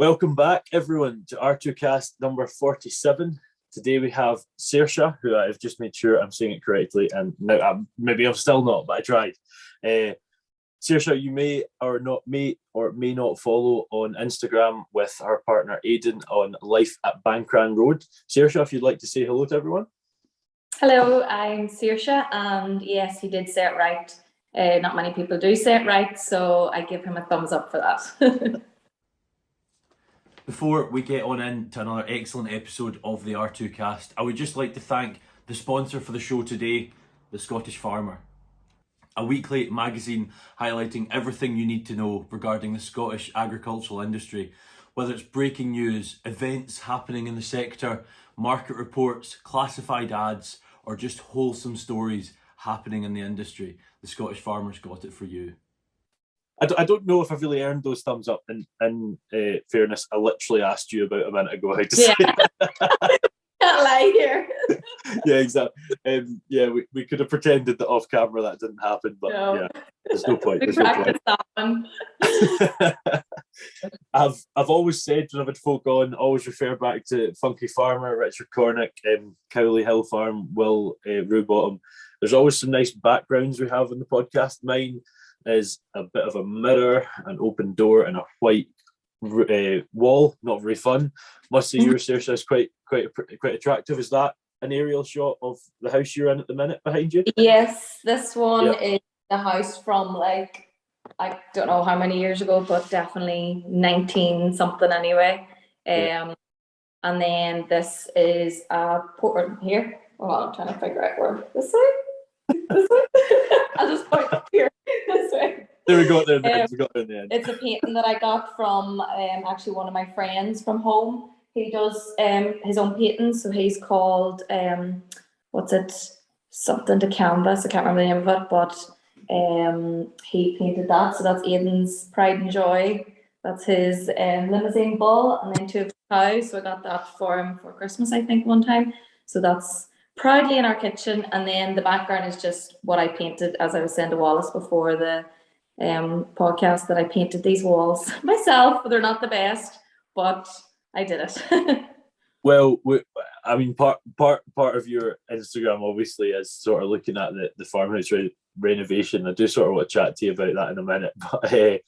Welcome back, everyone, to R2Kast number 47. Today we have Saiorse, who I've just made sure I'm saying it correctly, and now maybe I'm still not, but I tried. Saiorse, you may may not follow on Instagram with our partner Aidan on Life at Bancran Road. Saiorse, if you'd like to say hello to everyone. Hello, I'm Saiorse, and yes, he did say it right. Not many people do say it right, so I give him a thumbs up for that. Before we get on into another excellent episode of the R2Kast, I would just like to thank the sponsor for the show today, The Scottish Farmer. A weekly magazine highlighting everything you need to know regarding the Scottish agricultural industry, whether it's breaking news, events happening in the sector, market reports, classified ads, or just wholesome stories happening in the industry. The Scottish Farmer's got it for you. I don't know if I've really earned those thumbs up. In fairness, I literally asked you about a minute ago how to say it. Can't lie here. Yeah, exactly. We could have pretended that off camera that didn't happen, but no. Yeah, there's no point. We practiced that one. I've always said when I've had folk on, always refer back to Funky Farmer, Richard Cornick, Cowley Hill Farm, Will Rewbottom. There's always some nice backgrounds we have on the podcast. Mine is a bit of a mirror, an open door, and a white wall. Not very fun. Must say yours, Saiorse, is quite attractive. Is that an aerial shot of the house you're in at the minute behind you? Yes, this one is the house from like, I don't know how many years ago, but definitely 19 something anyway. And then this is a portrait here. Oh, I'm trying to figure out where this way. This way. I'll just point up here. This way. There we go. There in the end. We got there in the end. It's a painting that I got from actually one of my friends from home. He does his own paintings, so he's called something to canvas. I can't remember the name of it, but he painted that. So that's Aidan's Pride and Joy. That's his limousine bull, and then 2 of his cows. So I got that for him for Christmas, I think, one time. So that's proudly in our kitchen, and then the background is just what I painted, as I was saying to Wallace before the podcast, that I painted these walls myself. They're not the best, but I did it. Well, I mean, part of your Instagram obviously is sort of looking at the farmhouse renovation. I do sort of want to chat to you about that in a minute, but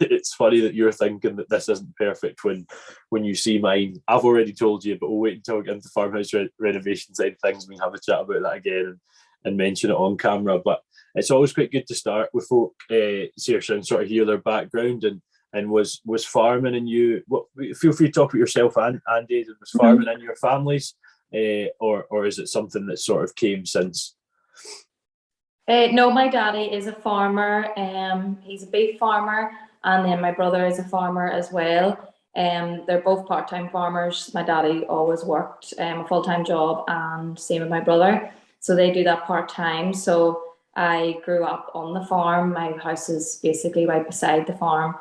it's funny that you're thinking that this isn't perfect when you see mine. I've already told you, but we'll wait until we get into the farmhouse renovation side of things. We can have a chat about that again and mention it on camera. But it's always quite good to start with folk, Saiorse, and sort of hear their background and was farming in you. Feel free to talk about yourself and Aidan. Was farming in your families, or is it something that sort of came since? No, my daddy is a farmer. He's a beef farmer, and then my brother is a farmer as well. They're both part-time farmers. My daddy always worked a full-time job, and same with my brother. So they do that part-time. So I grew up on the farm. My house is basically right beside the farm.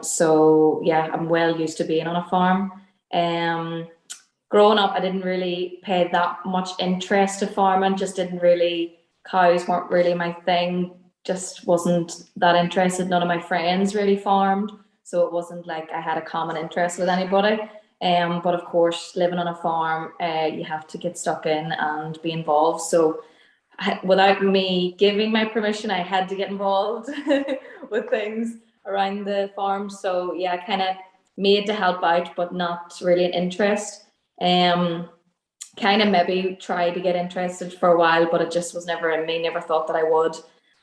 So yeah, I'm well used to being on a farm. Growing up, I didn't really pay that much interest to farming. Cows weren't really my thing. Just wasn't that interested. None of my friends really farmed, so it wasn't like I had a common interest with anybody. But of course, living on a farm, you have to get stuck in and be involved. So without me giving my permission, I had to get involved with things around the farm. So yeah, kind of made to help out, but not really an interest. Kind of maybe tried to get interested for a while, but it just was never in me. Never thought that I would.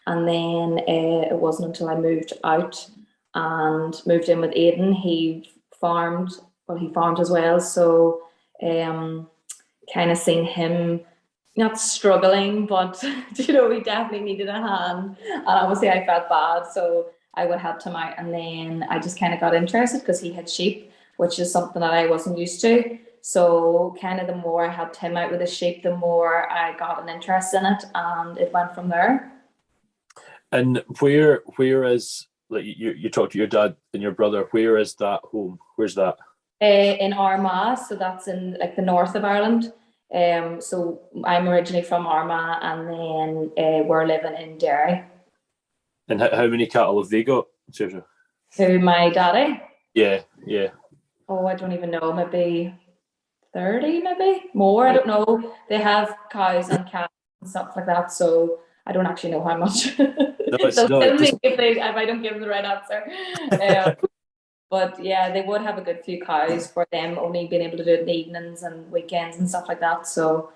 And then it wasn't until I moved out and moved in with Aidan. He farmed as well. So kind of seen him not struggling, but he definitely needed a hand. And obviously I felt bad, so I would help him out. And then I just kind of got interested because he had sheep, which is something that I wasn't used to. So kind of the more I helped him out with the sheep, the more I got an interest in it, and it went from there. And where is, like, you talked to your dad and your brother, where is that home? Where's that? In Armagh, so that's in like the north of Ireland. So I'm originally from Armagh, and then we're living in Derry. And how many cattle have they got, Saiorse? Who, my daddy? Yeah, yeah. Oh, I don't even know, maybe 30, maybe more. I Right. don't know. They have cows and cats and stuff like that, so I don't actually know how much. No, it's They'll no, kill it me just if I don't give them the right answer. But yeah, they would have a good few cows for them only being able to do it in the evenings and weekends and stuff like that. So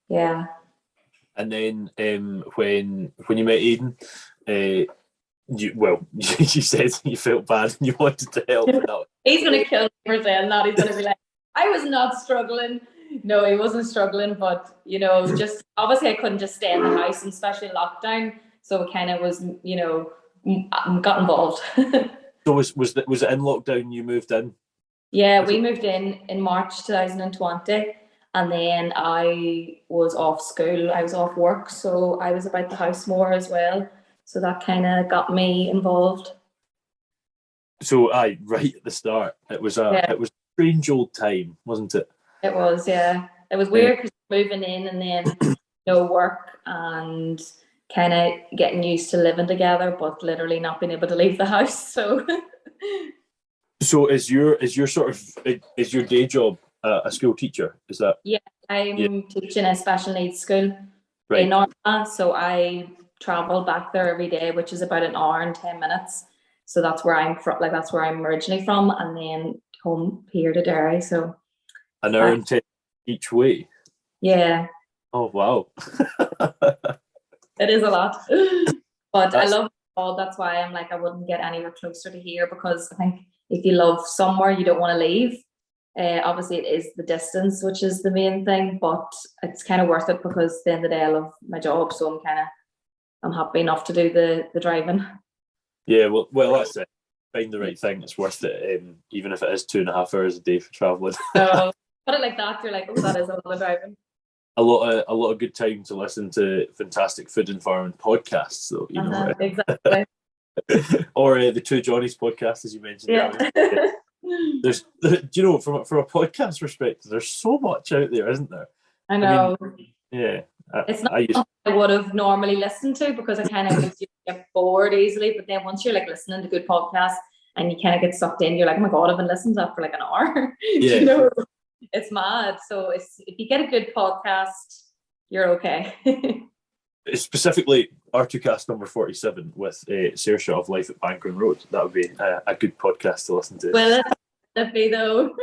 yeah. and then when you met Aidan, you said you felt bad and you wanted to help, but that He's gonna kill me for saying that. He's gonna be like, I was not struggling. No, he wasn't struggling, but just obviously I couldn't just stay in the house, and especially in lockdown. So it kind of was, got involved. so was it in lockdown you moved in? Yeah, we moved in March 2020, and then I was off school. I was off work, so I was about the house more as well. So that kind of got me involved. So right at the start, it was a strange old time, wasn't it? It was, yeah. It was weird because moving in and then no work and kind of getting used to living together, but literally not being able to leave the house. So So is your day job a school teacher? Is that yeah, I'm teaching a special needs school right? in Armagh, so I travel back there every day, which is about an hour and 10 minutes. So that's where I'm from. Like that's where I'm originally from, and then home here to Derry. So An hour and 10 each way. yeah. Oh wow. It is a lot. But I love it all. That's why I'm like, I wouldn't get anywhere closer to here, because I think if you love somewhere, you don't want to leave. Obviously, it is the distance, which is the main thing, but it's kind of worth it because at the end of the day, I love my job. So I'm happy enough to do the driving. Yeah, well, that's it. Find the right thing. It's worth it, even if it is 2.5 hours a day for traveling. So put it like that, you're like, oh, that is a lot of driving. A lot of good time to listen to fantastic food and farming podcasts, though. Exactly. Or the Two Johnnies podcast, as you mentioned. Yeah. There's, from a podcast perspective, there's so much out there, isn't there? I know. Yeah. It's not something I would have normally listened to because I kind of get bored easily. But then once you're like listening to good podcasts and you kind of get sucked in, you're like, oh my God, I've been listening to that for like an hour. Yeah. It's mad. So if you get a good podcast, you're okay. Specifically, R2Kast number 47 with Saiorse of Life at Bancran Road. That would be a good podcast to listen to. Well, it'd be though.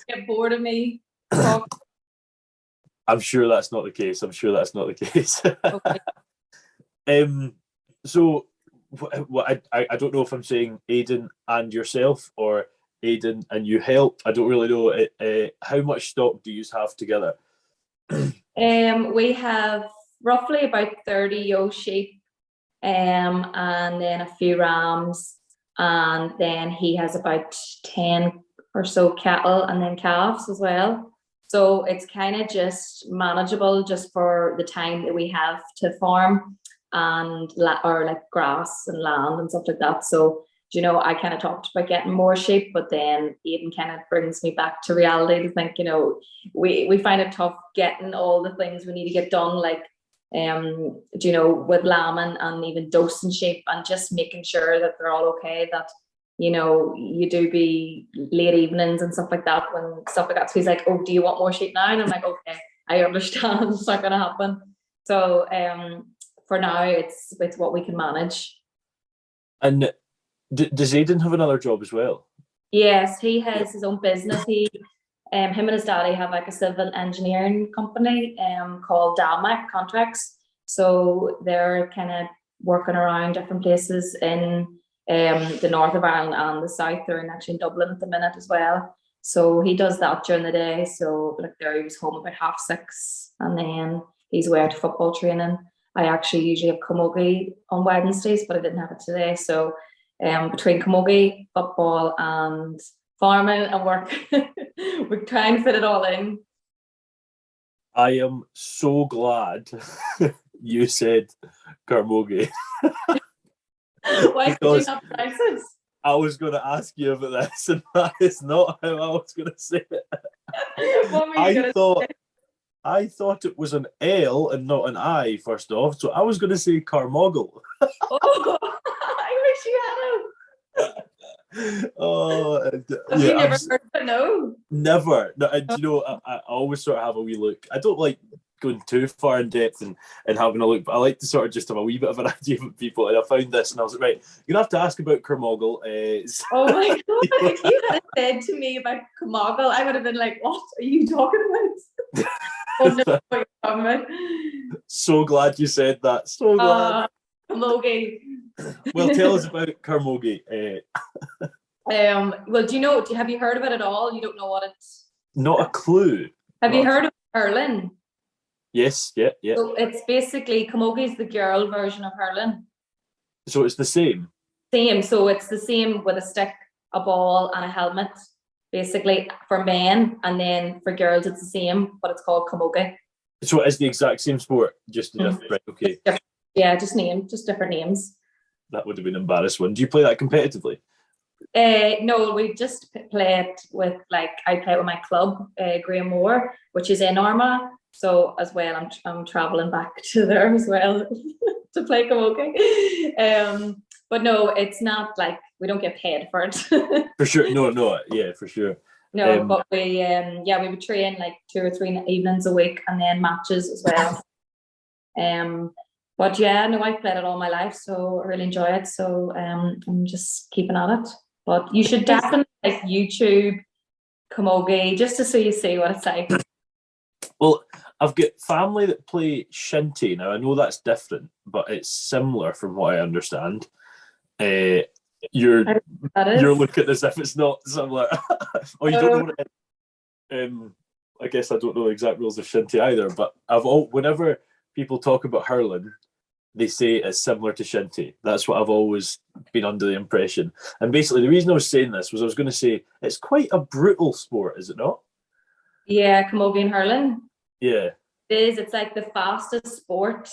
Get bored of me. I'm sure that's not the case. Okay. So, I don't know if I'm saying Aidan and yourself or Aidan and you help. I don't really know. How much stock do you have together? We have roughly about 30 ewe sheep, and then a few rams, and then he has about 10 or so cattle and then calves as well. So it's kind of just manageable just for the time that we have to farm and or like grass and land and stuff like that. So I kind of talked about getting more sheep, but then Aidan kind of brings me back to reality to think, we find it tough getting all the things we need to get done, like with lambing and even dosing sheep and just making sure that they're all okay, that you do be late evenings and stuff like that when stuff like that. So he's like, oh, do you want more sheep now? And I'm like, okay, I understand. It's not gonna happen. So for now it's what we can manage. And does Aidan have another job as well? Yes, he has his own business. Him and his daddy have like a civil engineering company called Dalmac Contracts. So they're kind of working around different places in the north of Ireland and the south. They're actually in Dublin at the minute as well. So he does that during the day. So like there he was home about 6:30 and then he's away to football training. I actually usually have Camogie on Wednesdays, but I didn't have it today. So between Camogie, football and farming and work, we're trying to fit it all in. I am so glad you said Camogie. Why did you not pronounce it? I was going to ask you about this, and that is not how I was going to say it. What were you going to say? I thought it was an L and not an I, first off, so I was going to say Carmoggle. Oh, I wish you had him. Oh, Have you never heard of it? No. never. No, and you know, I always sort of have a wee look. I don't like going too far in depth and having a look, but I like to sort of just have a wee bit of an idea of people. And I found this, and I was like, right, you're gonna have to ask about Kermoggle. Oh my god! If you had said to me about Camogie, I would have been like, "What are you talking about?" Oh no, what you're talking about. So glad you said that. So glad. Camogie. Well, tell us about Camogie. Well, do you know? Have you heard of it at all? You don't know what it's. Not a clue. Have you heard of hurling? Yes, yeah. So it's basically Camogie is the girl version of hurling. So it's the same. Same. So it's the same with a stick, a ball, and a helmet. Basically for men, and then for girls it's the same, but it's called Camogie. So it's the exact same sport, just a different. Right, okay. Yeah, just different names. That would have been an embarrassing. Do you play that competitively? No, we just play it with I play it with my club, Graham Moore, which is in Armagh. So as well, I'm traveling back to there as well to play Camogie. But no, it's not like we don't get paid for it. For sure, no, yeah, for sure. No, but we would train 2 or 3 evenings a week, and then matches as well. But yeah, no, I've played it all my life, so I really enjoy it. So I'm just keeping at it. But you should definitely YouTube Camogie just to see what it's like. Well, I've got family that play shinty. Now I know that's different, but it's similar from what I understand. You're looking as if it's not similar. Oh, you don't know what it is. I guess I don't know the exact rules of shinty either. But whenever people talk about hurling, they say it's similar to shinty. That's what I've always been under the impression. And basically, the reason I was saying this was I was going to say it's quite a brutal sport, is it not? Yeah, Camogie and hurling. Yeah. It is. It's like the fastest sport.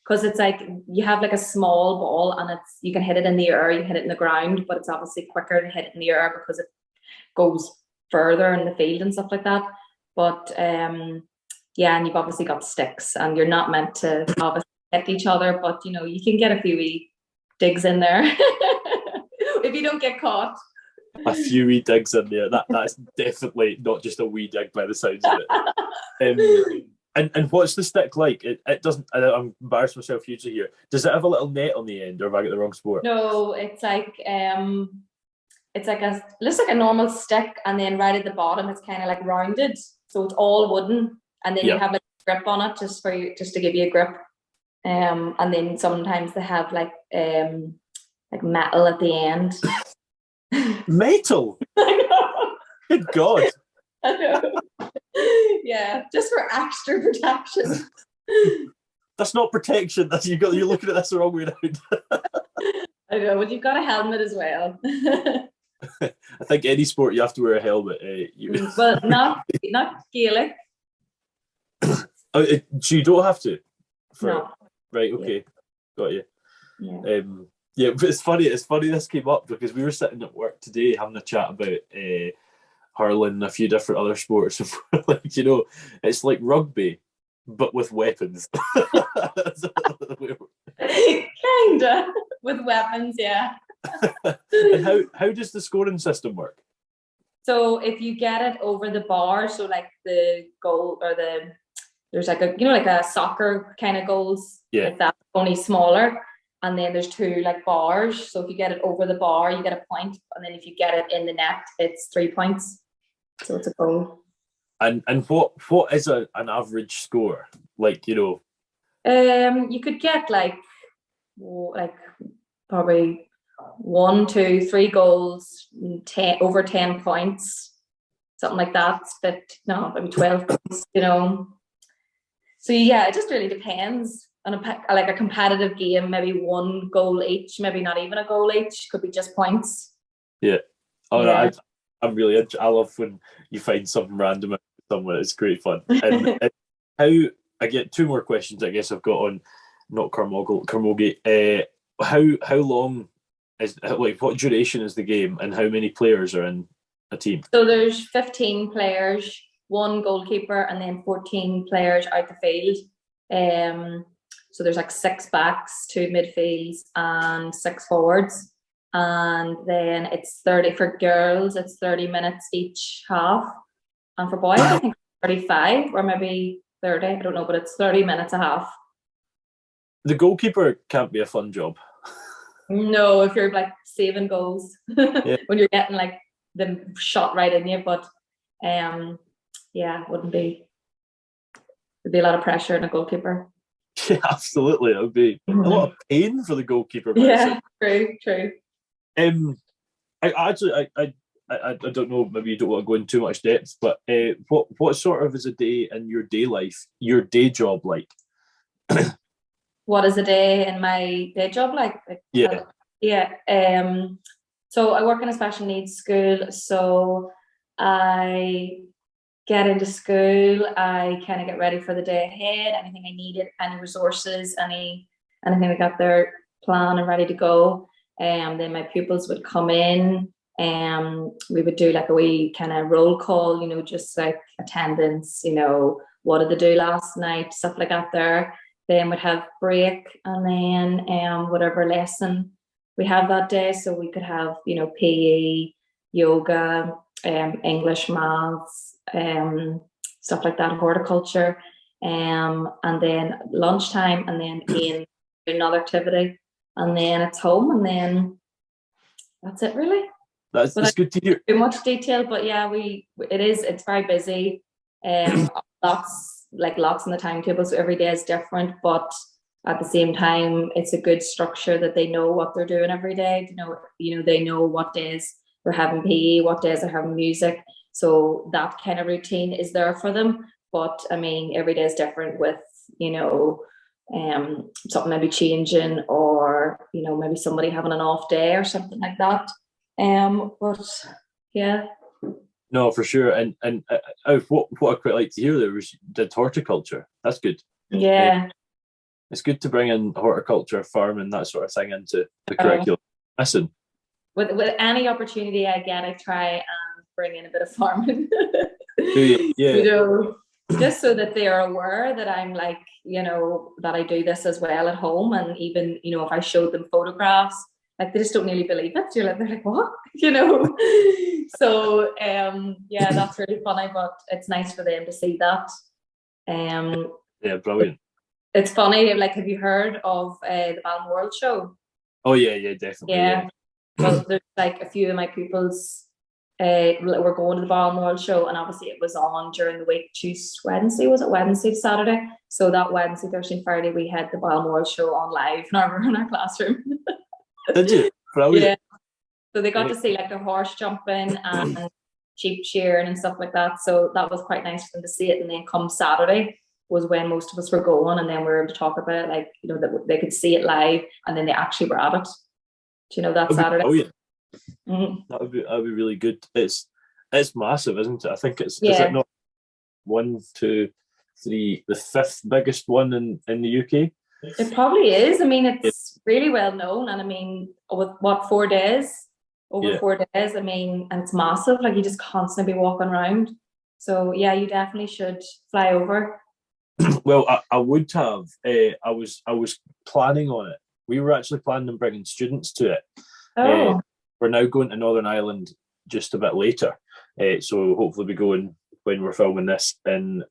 Because it's you have a small ball, and you can hit it in the air, you hit it in the ground, but it's obviously quicker to hit it in the air because it goes further in the field and stuff like that. But yeah, and you've obviously got sticks, and you're not meant to obviously hit each other, but you can get a few wee digs in there if you don't get caught. A few wee digs in there. That's definitely not just a wee dig by the sounds of it. And what's the stick like? It doesn't. I'm embarrassed myself hugely here. Does it have a little net on the end, or have I got the wrong sport? No, it's looks like a normal stick, and then right at the bottom it's kind of rounded, so it's all wooden, and then you have a grip on it just to give you a grip. And then sometimes they have metal at the end. Metal. Good God. I know. Yeah, just for extra protection. That's not protection. You're looking at this the wrong way around. I know, but you've got a helmet as well. I think any sport you have to wear a helmet. Well, not Gaelic. So you don't have to. No. Right. Okay. Yeah. Got you. Yeah. Yeah, but it's funny. It's funny this came up because we were sitting at work today having a chat about hurling and a few different other sports. It's like rugby, but with weapons. Kinda with weapons, yeah. And how does the scoring system work? So if you get it over the bar, so the goal or there's a soccer kind of goals, like that, only smaller. And then there's 2 bars. So if you get it over the bar, you get a point. And then if you get it in the net, it's 3 points. So it's a goal. And what is an average score? You could get probably 1, 2, 3 goals, over 10 points, something like that. But no, maybe 12 points, So yeah, it just really depends. On a competitive game, maybe 1 goal each, maybe not even a goal each, could be just points. Yeah. Oh, yeah. No, I love when you find something random somewhere. It's great fun. And I get 2 more questions. I guess I've got on not Camogie. How long is what duration is the game, and how many players are in a team? So there's 15 players, 1 goalkeeper, and then 14 players out the field. So there's 6 backs, 2 midfields, and 6 forwards. and then it's 30 for girls. It's 30 minutes each half, and for boys, I think 35 or maybe 30. I don't know, but it's 30 minutes a half. The goalkeeper can't be a fun job. No, if you're like saving goals Yeah. when you're getting like them shot right in you, but yeah, wouldn't be. There'd be a lot of pressure on a goalkeeper. Yeah, absolutely. It would be a lot of pain for the goalkeeper. Yeah, true. I don't know. Maybe you don't want to go in too much depth, but what sort of is a day in your day life, your day job like? What is a day in my day job like? Yeah. So I work in a special needs school. So I get into school. I kind of get ready for the day ahead. Anything I needed, any resources, anything we got there planned and ready to go. Then my pupils would come in. We would do like a wee kind of roll call, just like attendance, what did they do last night, stuff like that there. Then we'd have break, and then whatever lesson we have that day. So we could have, PE, yoga, English, maths, stuff like that, horticulture, and then lunchtime, and then in another activity, and then it's home, and then that's it really. That's good to hear. Too much detail, but yeah, it's very busy. Lots in the timetable, so every day is different, but at the same time it's a good structure that they know what they're doing every day. They know what days we're having PE, what days they're having music, so that kind of routine is there for them. But I mean, every day is different with something maybe changing, or maybe somebody having an off day or something like that. But yeah. No, for sure. And what I quite like to hear there was did horticulture. That's good. Yeah. It's good to bring in horticulture, farming, that sort of thing into the curriculum. Listen. With any opportunity I get, I try and bring in a bit of farming. Yeah. Just so that they are aware that I'm like, that I do this as well at home. And even, if I showed them photographs, like they just don't really believe it. They're like, what? So yeah, that's really funny, but it's nice for them to see that. Yeah, brilliant. It's funny, like, have you heard of the Balmoral show? Oh yeah, definitely. Yeah. Well, there's like a few of my pupils were going to the Balmoral show, and obviously it was on during the week. Wednesday, was it Wednesday to Saturday? So that Wednesday, Thursday, and Friday we had the Balmoral show on live in our classroom. Did you? Brilliant. Yeah. So they got to see like the horse jumping and sheep shearing and stuff like that. So that was quite nice for them to see it. And then come Saturday was when most of us were going, and then we were able to talk about it, like, that they could see it live, and then they actually were at it. That Saturday. Oh yeah. Mm-hmm. That'd be really good. It's massive, isn't it? I think it's yeah. Is it not 1, 2, 3, the 5th biggest one in the UK? It probably is. I mean, it's really well known, and I mean, with what 4 days, over 4 days. I mean, and it's massive. Like, you just constantly be walking around. So yeah, you definitely should fly over. Well, I would have. I was planning on it. We were actually planning on bringing students to it. Oh. We're now going to Northern Ireland just a bit later. So hopefully we go in when we're filming this in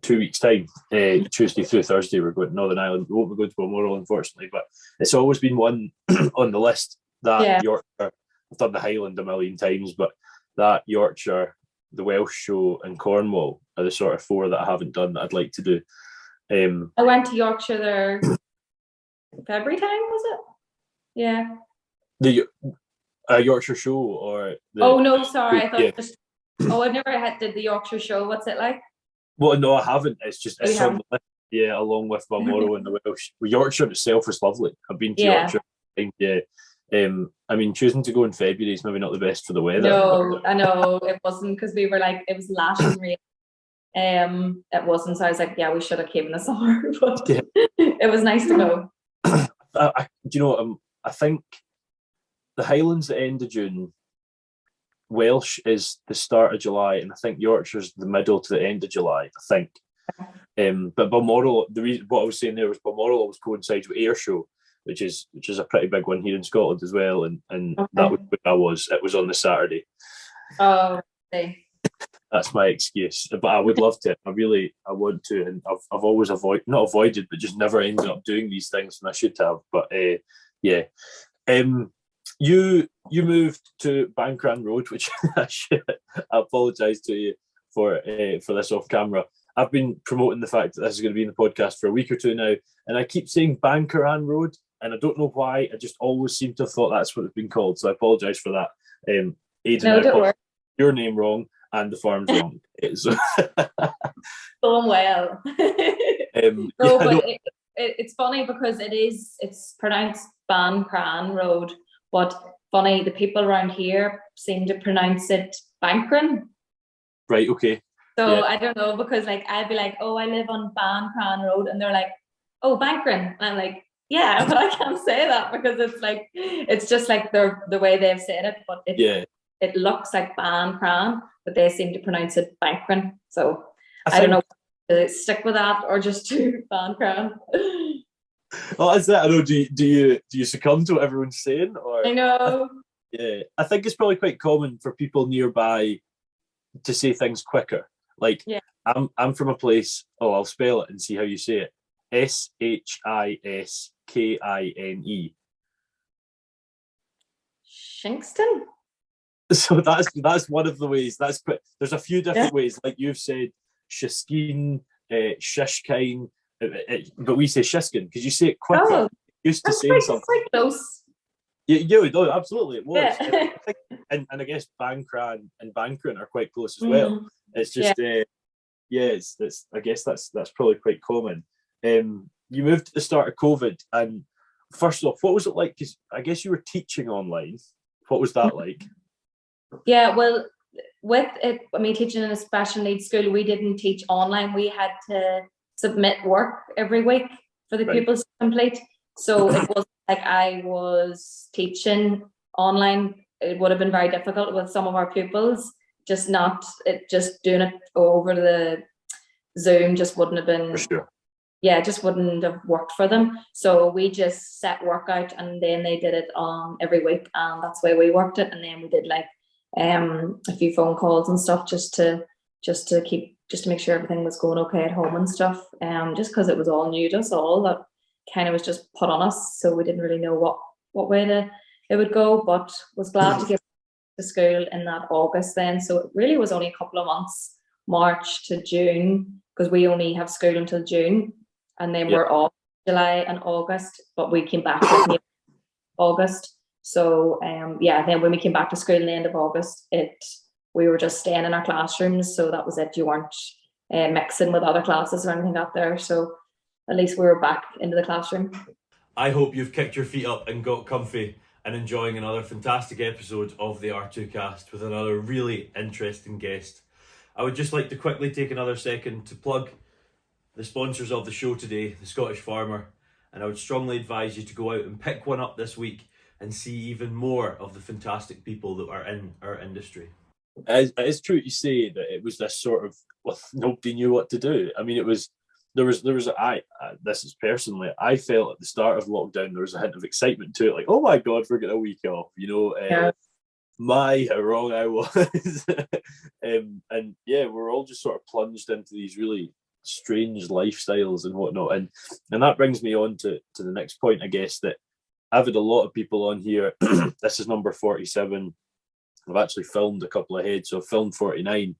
2 weeks' time. Tuesday through Thursday, we're going to Northern Ireland. We won't be going to Balmoral, unfortunately, but it's always been one on the list. That Yorkshire, I've done the Highland a million times, but that Yorkshire, the Welsh show, and Cornwall are the sort of 4 that I haven't done that I'd like to do. I went to Yorkshire there February time, was it? Yeah. The Yorkshire show, or oh no, sorry, I thought just. Oh, I've never did the Yorkshire show. What's it like? Well, no, I haven't. It's just it's on the list, yeah, along with Balmoral and the Welsh. Well, Yorkshire itself is lovely. I've been to Yorkshire. Yeah. I mean, choosing to go in February is maybe not the best for the weather. No, I know it wasn't, because we were like, it was lashing rain. It wasn't, so I was like, yeah, we should have came in the summer, but it was nice to go. I think the Highlands at the end of June, Welsh is the start of July, and I think Yorkshire's the middle to the end of July, I think. But Balmoral, what I was saying there was Balmoral always coincides with Air Show, which is a pretty big one here in Scotland as well. And Okay. that was where I was. It was on the Saturday. Oh, okay. That's my excuse. But I would love to. I want to, and I've always not avoided, but just never ended up doing these things, and I should have. But yeah. You moved to Bancran Road, which I apologise to you for this off camera. I've been promoting the fact that this is going to be in the podcast for a week or two now, and I keep saying Bancran Road, and I don't know why. I just always seem to have thought that's what it's been called, so I apologise for that. Aidan, No, don't worry. your name wrong and the farm's wrong. So, Going well. no, but it's funny because it's pronounced Bancran Road, but funny, the people around here seem to pronounce it Bancran. Right, okay. So yeah. I don't know, because like I'd be like, oh, I live on Bancran Road, and they're like, oh, Bancran, and I'm like, yeah, but I can't say that because it's just like the way they've said it, but it looks like Bancran, but they seem to pronounce it Bancran. So I don't know, to stick with that or just do Bancran. Well, that's that. I know. Do you succumb to what everyone's saying, or? I know. I think it's probably quite common for people nearby to say things quicker. Like, I'm from a place. Oh, I'll spell it and see how you say it. Shiskine. Shinkston. So that's one of the ways. That's quick. There's a few different ways, like you've said, Shiskine, Shishkine, but we say Shiskin because you say it quicker. Oh, used to saying something. Quite close. Yeah, no, absolutely, it was. Yeah. and I guess Bancran and Bancran are quite close as well. It's just, it's I guess that's probably quite common. You moved at the start of COVID, and first off, what was it like? Because I guess you were teaching online. What was that like? Yeah, well, with it, teaching in a special needs school, we didn't teach online. We had to submit work every week for the pupils to complete. So it wasn't like I was teaching online. It would have been very difficult with some of our pupils. Just doing it over the Zoom just wouldn't have been. For sure. Yeah, it just wouldn't have worked for them. So we just set work out, and then they did it on every week, and that's the way we worked it. And then we did like a few phone calls and stuff just to make sure everything was going okay at home and stuff. Just because it was all new to us all, that kind of was just put on us, so we didn't really know what way it would go. But was glad to get to school in that August then. So it really was only a couple of months, March to June, because we only have school until June, and then we're off July and August. But we came back in August. So then when we came back to school in the end of August, we were just staying in our classrooms, so that was it. You weren't mixing with other classes or anything out there, so at least we were back into the classroom. I hope you've kicked your feet up and got comfy and enjoying another fantastic episode of the R2Kast with another really interesting guest. I would just like to quickly take another second to plug the sponsors of the show today, the Scottish Farmer, and I would strongly advise you to go out and pick one up this week and see even more of the fantastic people that are in our industry. It's true to say that it was this sort of, nobody knew what to do. I mean, this is personally, I felt at the start of lockdown there was a hint of excitement to it, like, oh my god, we're getting a week off, how wrong I was. And we're all just sort of plunged into these really strange lifestyles and whatnot, and that brings me on to the next point, I guess, that I've had a lot of people on here. This is number 47. I've actually filmed a couple ahead, so I've filmed 49.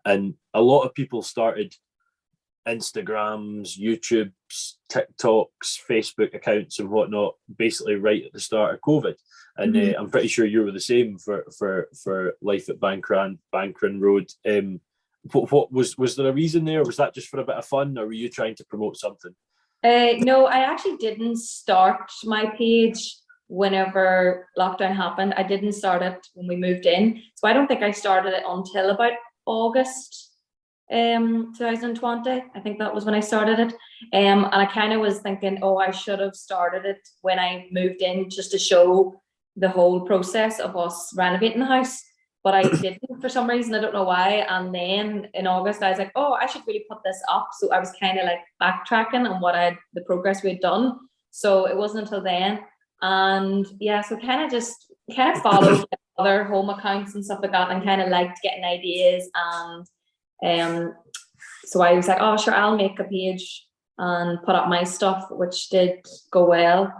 And a lot of people started Instagrams, YouTubes, TikToks, Facebook accounts and whatnot, basically right at the start of COVID. And I'm pretty sure you were the same for life at Bancran Road. What was there a reason there? Was that just for a bit of fun, or were you trying to promote something? No, I actually didn't start my page whenever lockdown happened. I didn't start it when we moved in. So I don't think I started it until about August 2020. I think that was when I started it. And I kind of was thinking, I should have started it when I moved in, just to show the whole process of us renovating the house. But I didn't for some reason, I don't know why. And then in August, I was like, I should really put this up. So I was kind of like backtracking on the progress we had done. So it wasn't until then. And yeah, so kind of followed like, other home accounts and stuff like that, and kind of liked getting ideas. And so I was like, oh sure, I'll make a page and put up my stuff, which did go well.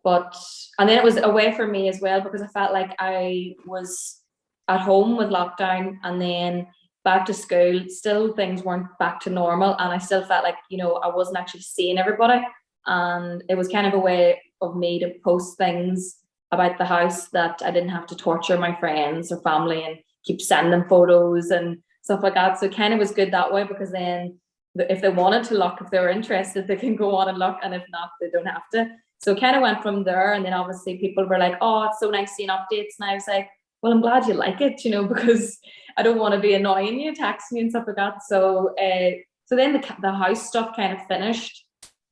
But and then it was a way for me as well, because I felt like I was at home with lockdown, and then back to school, still things weren't back to normal, and I still felt like, you know, I wasn't actually seeing everybody. And it was kind of a way of me to post things about the house that I didn't have to torture my friends or family and keep sending them photos and stuff like that. So it kind of was good that way, because then if they wanted to look, if they were interested, they can go on and look, and if not, they don't have to. So it kind of went from there. And then obviously people were like, oh, it's so nice seeing updates. And I was like, well, I'm glad you like it, you know, because I don't want to be annoying you, texting you and stuff like that. So so then the house stuff kind of finished.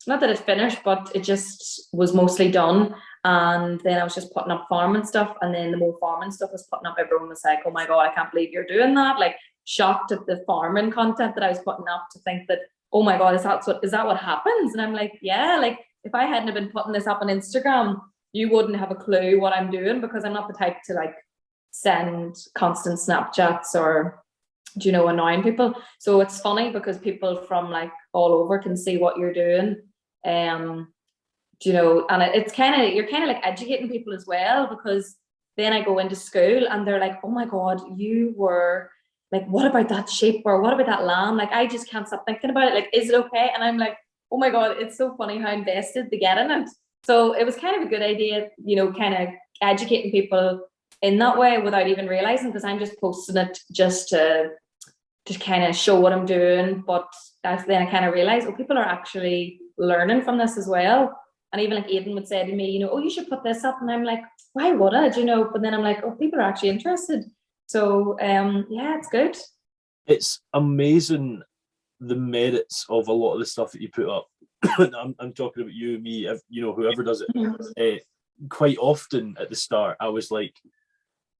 Not that it finished, but it just was mostly done. And then I was just putting up farming stuff. And then the more farming stuff was putting up, everyone was like, oh my God, I can't believe you're doing that. Like, shocked at the farming content that I was putting up, to think that, oh my God, is that what happens? And I'm like, yeah, like if I hadn't have been putting this up on Instagram, you wouldn't have a clue what I'm doing, because I'm not the type to like send constant Snapchats or, you know, annoying people. So it's funny because people from like all over can see what you're doing. You know, and it's kind of, you're kind of like educating people as well, because then I go into school and they're like, oh my God, you were like, what about that sheep, or what about that lamb? Like, I just can't stop thinking about it. Like, is it okay? And I'm like, oh my God, it's so funny how invested they get in it. So it was kind of a good idea, you know, kind of educating people in that way without even realizing, because I'm just posting it just to kind of show what I'm doing. But then I kind of realized, oh, people are actually learning from this as well. And even like Aidan would say to me, you know, oh, you should put this up. And I'm like, why would I? You know, but then I'm like, oh, people are actually interested. So yeah, it's good. It's amazing the merits of a lot of the stuff that you put up. I'm talking about you, me, you know, whoever does it. Quite often at the start, I was like,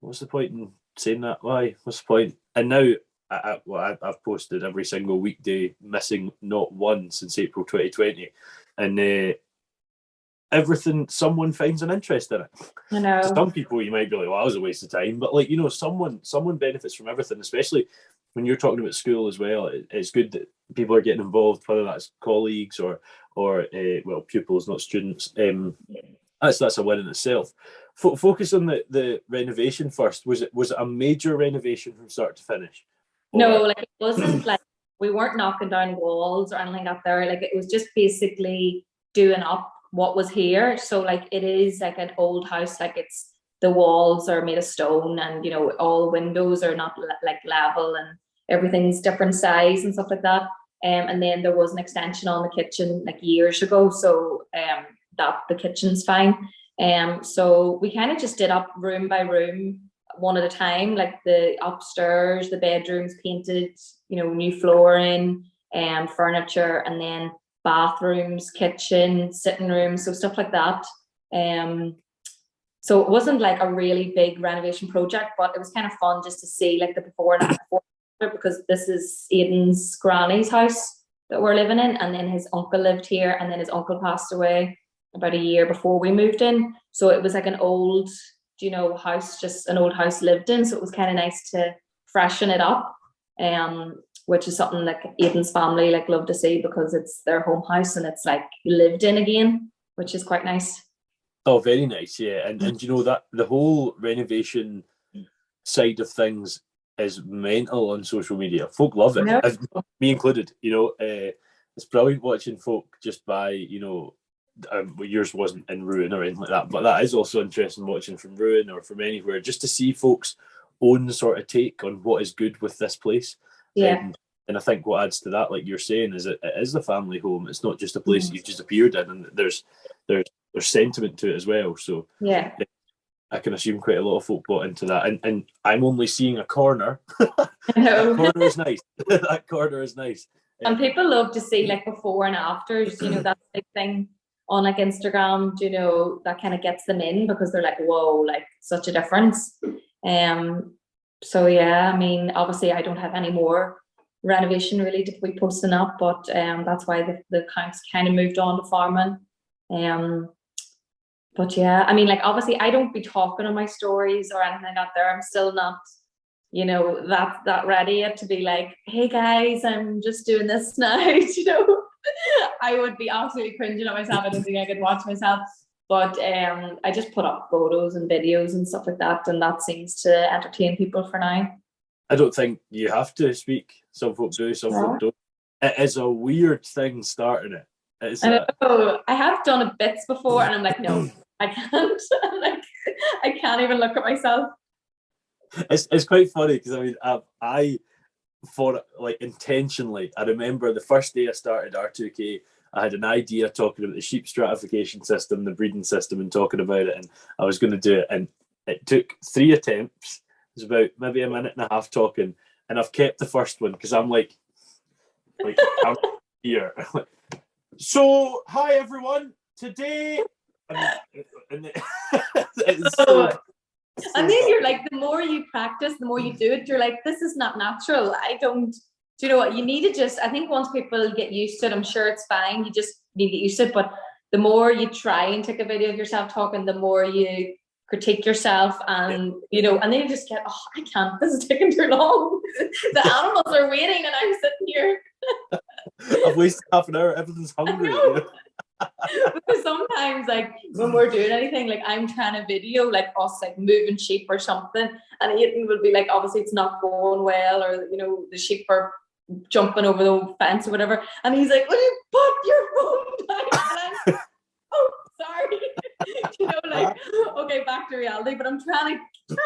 what's the point in saying that? Why? What's the point? And now I've posted every single weekday, missing not one since April 2020. And everything, someone finds an interest in it. I know. To some people, you might be like, well, that was a waste of time. But like, you know, someone benefits from everything, especially when you're talking about school as well. It's good that people are getting involved, whether that's colleagues or well, pupils, not students. That's a win in itself. Focus on the renovation first. Was it a major renovation from start to finish? No, like it wasn't like we weren't knocking down walls or anything like there. Like it was just basically doing up what was here. So like it is like an old house. Like it's, the walls are made of stone, and you know, all windows are not like level, and everything's different size and stuff like that. And then there was an extension on the kitchen like years ago. So that the kitchen's fine. So we kind of just did up room by room, one at a time, like the upstairs, the bedrooms painted, you know, new flooring and furniture, and then bathrooms, kitchen, sitting rooms, so stuff like that. So it wasn't like a really big renovation project, but it was kind of fun just to see like the before and after, because this is Aidan's granny's house that we're living in, and then his uncle lived here, and then his uncle passed away about a year before we moved in. So it was like an old, you know, house, just an old house lived in. So it was kind of nice to freshen it up, which is something like Aidan's family like love to see, because it's their home house and it's like lived in again, which is quite nice. Oh, very nice, yeah. And you know, that the whole renovation side of things is mental on social media. Folk love it, Yeah. Me included. You know, it's brilliant watching folk just buy, you know, yours wasn't in ruin or anything like that, but that is also interesting watching from ruin or from anywhere, just to see folks' own sort of take on what is good with this place. Yeah. And I think what adds to that, like you're saying, is it is the family home. It's not just a place that you've just appeared in, and there's sentiment to it as well. So yeah, I can assume quite a lot of folk bought into that. And I'm only seeing a corner. I know. That corner is nice. That corner is nice. And people love to see like before and afters, you know, that's the big thing on like Instagram, you know, that kind of gets them in, because they're like, whoa, like such a difference. So yeah, I mean, obviously I don't have any more renovation really to be posting up, but that's why the accounts kind of moved on to farming. But yeah, I mean, like obviously I don't be talking on my stories or anything out there. I'm still not, you know, that ready yet to be like, hey guys, I'm just doing this now. You know, I would be absolutely cringing at myself. I don't think I could watch myself. But I just put up photos and videos and stuff like that, and that seems to entertain people for now. I don't think you have to speak. Some folks do, some folks don't. It is a weird thing starting it. I know. I have done it bits before, and I'm like, no, I can't. Like, I can't even look at myself. It's quite funny because I mean, I for like intentionally, I remember the first day I started R2K, I had an idea talking about the sheep stratification system, the breeding system, and talking about it, and I was going to do it, and it took 3 attempts. It was about maybe a minute and a half talking, and I've kept the first one because I'm like I'm here. So, hi everyone. Today, it's so. And then you're like, the more you practice, the more you do it, you're like, this is not natural. Do you know what? You need to just, I think once people get used to it, I'm sure it's fine. You just need to get used to it. But the more you try and take a video of yourself talking, the more you critique yourself, and you know, and then you just get, oh, I can't, this is taking too long. The animals are waiting and I'm sitting here. I've wasted half an hour, everyone's hungry. You know? Because sometimes, like when we're doing anything, like I'm trying to video like us like moving sheep or something, and Aidan will be like, obviously it's not going well, or you know, the sheep are jumping over the fence or whatever, and he's like, will you put your phone down? And I'm, oh, sorry. You know, like, okay, back to reality. But I'm trying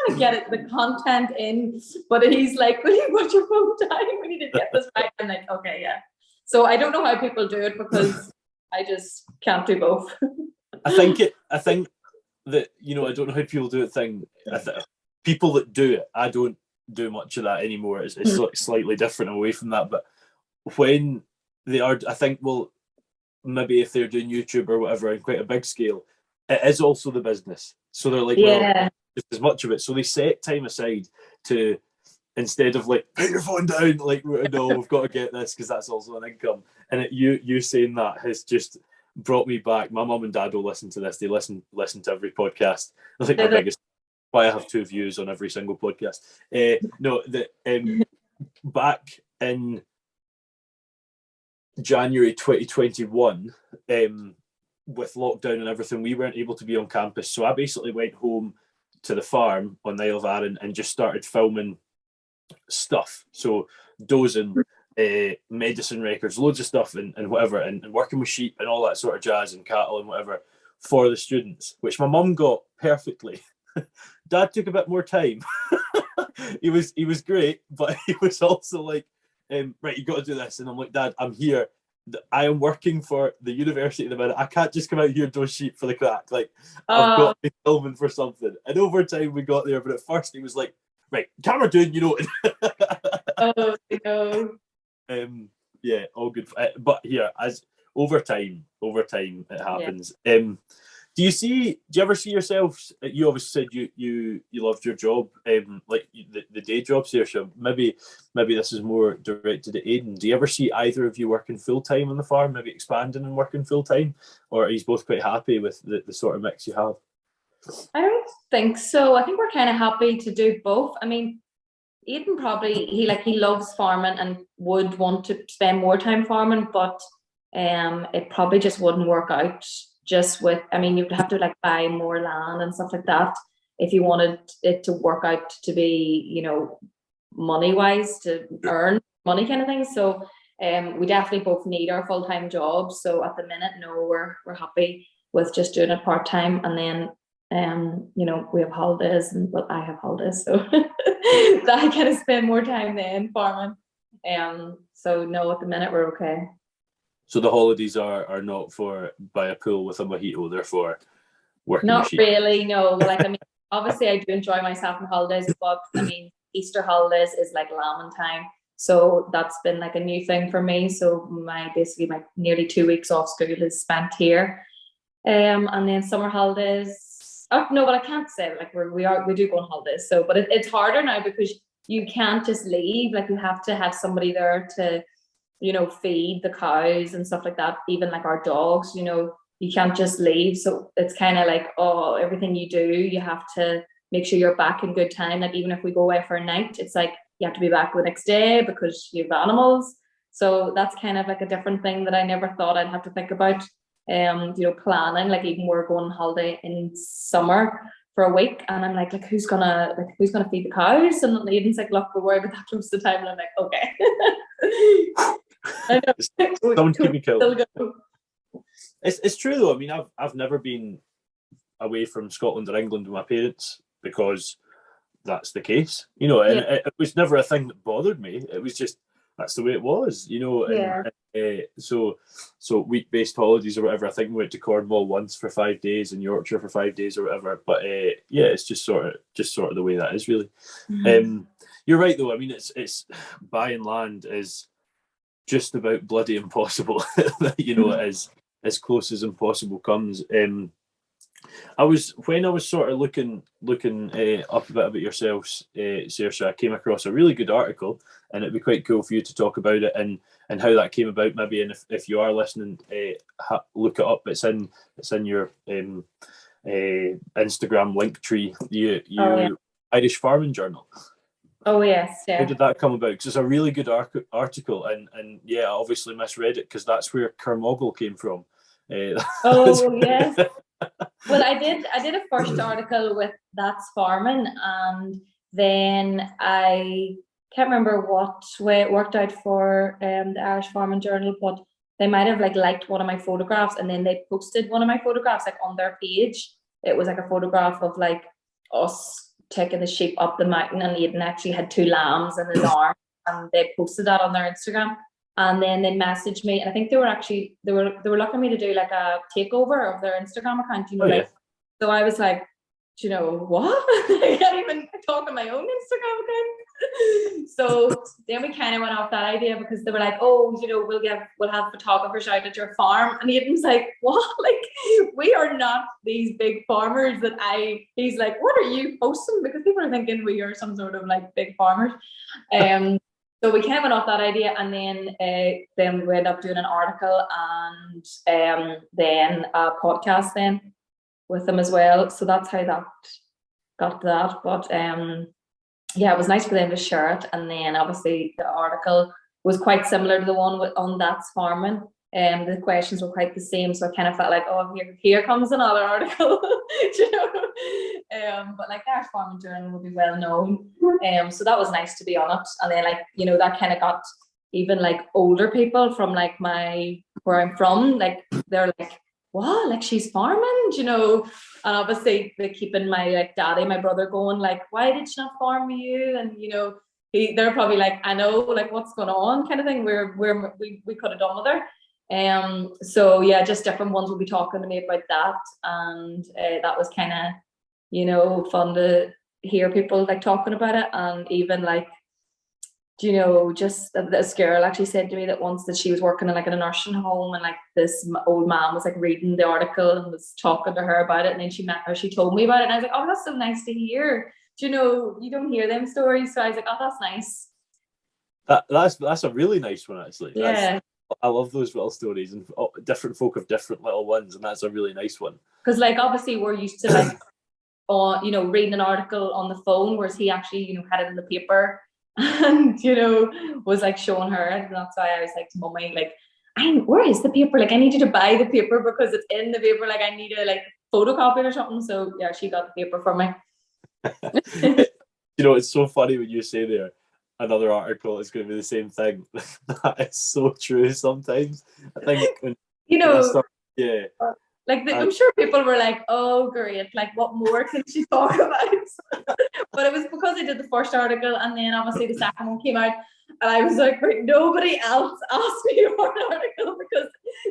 to get it, the content in, but he's like, will you put your phone down? We need to get this right. I'm like, okay, yeah. So I don't know how people do it, because I just can't do both. I think that, you know, I don't know how people do it thing. People that do it, I don't do much of that anymore. It's slightly different away from that. But when they are, I think, well, maybe if they're doing YouTube or whatever on quite a big scale, it is also the business. So they're like, well, just as much of it. So they set time aside to, instead of like, put your phone down, like, no, we've got to get this because that's also an income. And you saying that has just brought me back. My mum and dad will listen to this. They listen to every podcast. I think my biggest, why I have 2 views on every single podcast. Back in January 2021, with lockdown and everything, we weren't able to be on campus. So I basically went home to the farm on the Isle of Arran and just started filming stuff. So dozing, medicine records, loads of stuff, and whatever, and working with sheep and all that sort of jazz and cattle and whatever for the students, which my mum got perfectly. Dad took a bit more time. he was great, but he was also like, right, you got to do this. And I'm like, Dad, I'm here. I am working for the university at the minute. I can't just come out here and do sheep for the crack. Like, I've got to be filming for something. And over time we got there, but at first he was like, right, camera doing, you know. Oh no. Yeah, all good. But here, as over time it happens. Yeah. Do you ever see yourself? You obviously said you loved your job, like the day job, Saiorse. Maybe this is more directed at Aidan. Do you ever see either of you working full time on the farm, maybe expanding and working full time, or are you both quite happy with the sort of mix you have? I don't think so. I think we're kind of happy to do both. I mean, Aidan probably he loves farming and would want to spend more time farming, but it probably just wouldn't work out. Just with, I mean, you'd have to like buy more land and stuff like that if you wanted it to work out to be, you know, money wise, to earn money kind of thing. So we definitely both need our full-time jobs. So at the minute, no, we're happy with just doing it part-time, and then you know, we have holidays, and well, I have holidays, so that I kind of spend more time then farming. So no, at the minute we're okay. So the holidays are not for by a pool with a mojito, they're for working. Not really, no. Like, I mean, obviously I do enjoy myself in holidays, but I mean, Easter holidays is like lambing time. So that's been like a new thing for me. So my nearly 2 weeks off school is spent here. And then summer holidays. Oh no, but I can't say like we do go on holidays. So, but it's harder now because you can't just leave. Like, you have to have somebody there to, you know, feed the cows and stuff like that. Even like our dogs, you know, you can't just leave. So it's kind of like, oh, everything you do, you have to make sure you're back in good time. Like, even if we go away for a night, it's like you have to be back the next day because you have animals. So that's kind of like a different thing that I never thought I'd have to think about. You know, planning, like, even we're going on holiday in summer for a week, and I'm like who's gonna feed the cows? And Aiden's like, look, we'll worry about that close to the time. And I'm like, okay. I know. Someone keep me cool. It's true though. I mean, I've never been away from Scotland or England with my parents because that's the case, you know, and it was never a thing that bothered me. It was just, that's the way it was, you know. And so week-based holidays or whatever, I think we went to Cornwall once for 5 days and Yorkshire for 5 days or whatever. But yeah, it's just sort of the way that is, really. You're right though. I mean, it's buying land is just about bloody impossible. You know, as close as impossible comes. When I was sort of looking up a bit about yourselves, Saiorse, I came across a really good article, and it'd be quite cool for you to talk about it and how that came about, maybe. And if you are listening, look it up. It's in your Instagram link tree. You Irish Farming Journal. Oh yes, yeah. How did that come about? Because it's a really good article, and yeah, I obviously misread it because that's where Kermoggle came from. Oh yes. Well, I did a first article with That's Farming, and then I can't remember what way it worked out for the Irish Farming Journal, but they might have liked one of my photographs, and then they posted one of my photographs on their page. It was a photograph of us taking the sheep up the mountain, and Aidan actually had 2 lambs in his arm, and they posted that on their Instagram. And then they messaged me, and I think they were looking me to do a takeover of their Instagram account, you know. So I was like, do you know what? I can't even talk on my own Instagram account. So then we kind of went off that idea because they were like, oh, you know, we'll have photographers out at your farm. And Aiden's like, what? We are not these big farmers he's like, what are you posting? Because people are thinking we are some sort of big farmers. So we kind of went off that idea, and then we ended up doing an article and then a podcast then with them as well. So that's how that got that. But yeah, it was nice for them to share it. And then obviously the article was quite similar to the one on That's Farming. The questions were quite the same, so I kind of felt like, oh, here comes another article. You know? But the Irish Farming Journal will be well known. So that was nice, to be honest. And then you know, that kind of got even older people from where I'm from, they're like, what? She's farming, you know? And obviously they're keeping my daddy, my brother going, why did she not farm with you? And you know, they're probably I know, what's going on, kind of thing. We could have done with her. So yeah, just different ones will be talking to me about that, and that was kind of, you know, fun to hear people talking about it. And even you know, just this girl actually said to me that once that she was working in in a nursing home, and this old man was reading the article and was talking to her about it, and then she told me about it, and I was like, oh, that's so nice to hear. Do you know, you don't hear them stories, so I was like, oh, that's nice. That's a really nice one, actually. Yeah. I love those little stories, and different folk have different little ones, and that's a really nice one. Because obviously we're used to you know, reading an article on the phone, whereas he actually, you know, had it in the paper and, you know, was showing her. And that's why I was to Mummy, where is the paper? I need you to buy the paper because it's in the paper. I need a photocopy or something. So yeah, she got the paper for me. You know, it's so funny when you say there, another article is going to be the same thing. That is so true sometimes. I think when you know, yeah. I'm sure people were like, oh great, what more can she talk about? But it was because I did the first article, and then obviously the second one came out, and I was like, right, nobody else asked me for an article because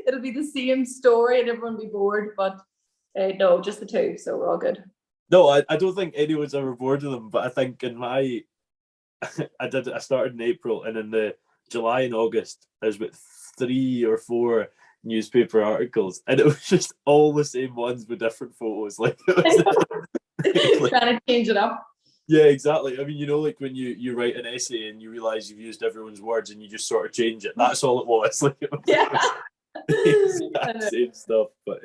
it'll be the same story and everyone will be bored. But no, just the 2, so we're all good. No, I don't think anyone's ever bored of them, but I think in my I started in April, and in the July and August there's about 3 or 4 newspaper articles, and it was just all the same ones with different photos. It was trying to change it up. Yeah, exactly. I mean, you know, like when you write an essay and you realise you've used everyone's words and you just sort of change it. That's all it was. Like, Yeah. exact same stuff. But